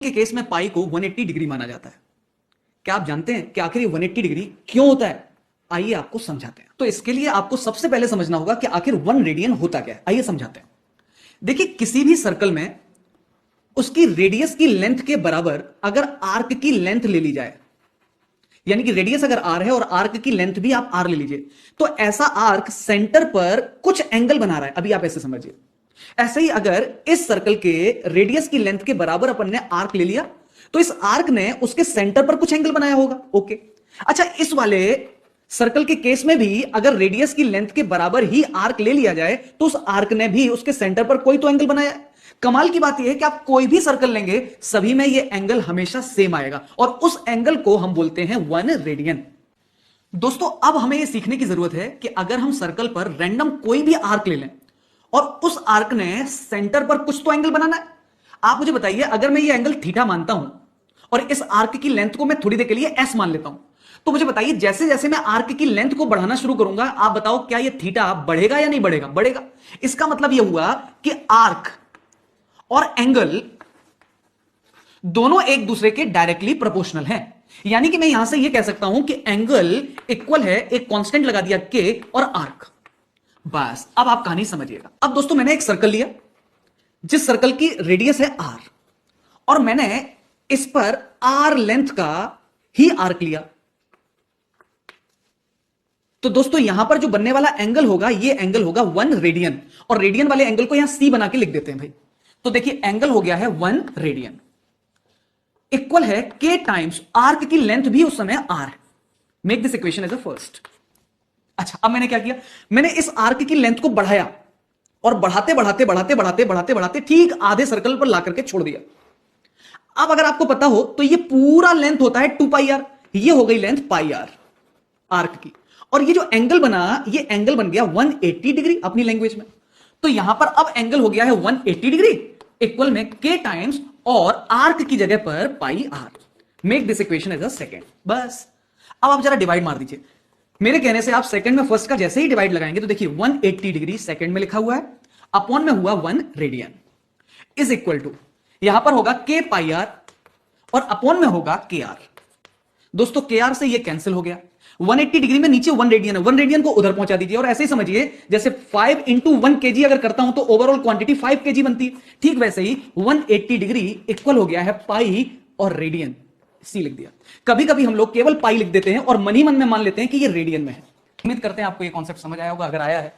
के केस में पाई को 180 डिग्री माना जाता है। क्या आप जानते हैं कि आखिर ये 180 डिग्री क्यों होता है? आइए आपको समझाते हैं। तो इसके लिए आपको सबसे पहले समझना होगा कि आखिर 1 रेडियन होता क्या है। आइए समझाते हैं। देखिए, किसी भी सर्कल में उसकी रेडियस की लेंथ के बराबर अगर आर्क की लेंथ ले ली जाए, यानी कि रेडियस अगर आर है और आर्क की लेंथ भी आप आर ले लीजिए, तो ऐसा आर्क सेंटर पर कुछ एंगल बना रहा है। अभी आप ऐसे समझिए। ऐसे ही अगर इस सर्कल के रेडियस की लेंथ के बराबर अपन ने आर्क ले लिया, तो इस आर्क ने उसके सेंटर पर कुछ एंगल बनाया होगा। ओके, अच्छा, इस वाले सर्कल के केस में भी अगर रेडियस की लेंथ के बराबर ही आर्क ले लिया जाए, तो उस आर्क ने भी उसके सेंटर पर कोई तो एंगल बनाया है। कमाल की बात यह है कि आप कोई भी सर्कल लेंगे, सभी में यह एंगल हमेशा सेम आएगा, और उस एंगल को हम बोलते हैं 1 रेडियन। दोस्तों, अब हमें यह सीखने की जरूरत है कि अगर हम सर्कल पर रैंडम कोई भी आर्क ले लें और उस आर्क ने सेंटर पर कुछ तो एंगल बनाना है। आप मुझे बताइए, अगर मैं ये एंगल थीटा मानता हूं और इस आर्क की लेंथ को मैं थोड़ी देर के लिए एस मान लेता हूं, तो मुझे बताइए, जैसे जैसे मैं आर्क की लेंथ को बढ़ाना शुरू करूंगा, आप बताओ क्या ये थीटा बढ़ेगा या नहीं बढ़ेगा? बढ़ेगा। इसका मतलब यह हुआ कि आर्क और एंगल दोनों एक दूसरे के डायरेक्टली प्रोपोर्शनल हैं। यानी कि मैं यहां से यह कह सकता हूं कि एंगल इक्वल है, एक कांस्टेंट लगा दिया के और आर्क। बस, अब आप कहानी समझिएगा। अब दोस्तों, मैंने एक सर्कल लिया जिस सर्कल की रेडियस है आर, और मैंने इस पर आर लेंथ का ही आर्क लिया। तो दोस्तों, यहां पर जो बनने वाला एंगल होगा, यह एंगल होगा 1 रेडियन, और रेडियन वाले एंगल को यहां सी बना के लिख देते हैं भाई। तो देखिए, एंगल हो गया है 1 रेडियन, इक्वल है के टाइम्स आर्क की लेंथ भी उस समय R. Make this equation as a first. अच्छा, अब मैंने क्या किया? मैंने इस आर्क की लेंथ को बढ़ाया, और बढ़ाते बढ़ाते बढ़ाते बढ़ाते बढ़ाते बढ़ाते ठीक आधे सर्कल पर ला करके छोड़ दिया। अब अगर आपको पता हो तो ये पूरा लेंथ होता है 2 पाई आर। ये हो गई लेंथ पाई आर आर्क की, और ये जो एंगल बना, ये एंगल बन गया 180 डिग्री अपनी लैंग्वेज में। तो यहां पर अब एंगल हो गया है 180 डिग्री, इक्वल में के टाइम्स और आर्क की जगह पर pi R. Make this equation as a second. बस, अब आप जरा डिवाइड मार दीजिए। मेरे कहने से आप सेकंड में फर्स्ट का जैसे ही डिवाइड लगाएंगे, तो देखिए 180 डिग्री सेकंड में लिखा हुआ है, अपॉन में हुआ 1 रेडियन, इज इक्वल टू यहां पर होगा के पाई आर और अपॉन में होगा के आर। दोस्तों, के आर से ये कैंसिल हो गया। 180 डिग्री में नीचे 1 रेडियन है, 1 रेडियन को उधर पहुंचा दीजिए, और ऐसे ही समझिए जैसे 5 इंटू 1 केजी अगर करता हूं तो ओवरऑल क्वांटिटी 5 केजी बनती है। ठीक वैसे ही 180 डिग्री इक्वल हो गया है पाई और रेडियन, सी लिख दिया। कभी कभी हम लोग केवल पाई लिख देते हैं और मन ही मन में मान लेते हैं कि ये रेडियन में है। उम्मीद करते हैं आपको ये कॉन्सेप्ट समझ आया होगा। अगर आया है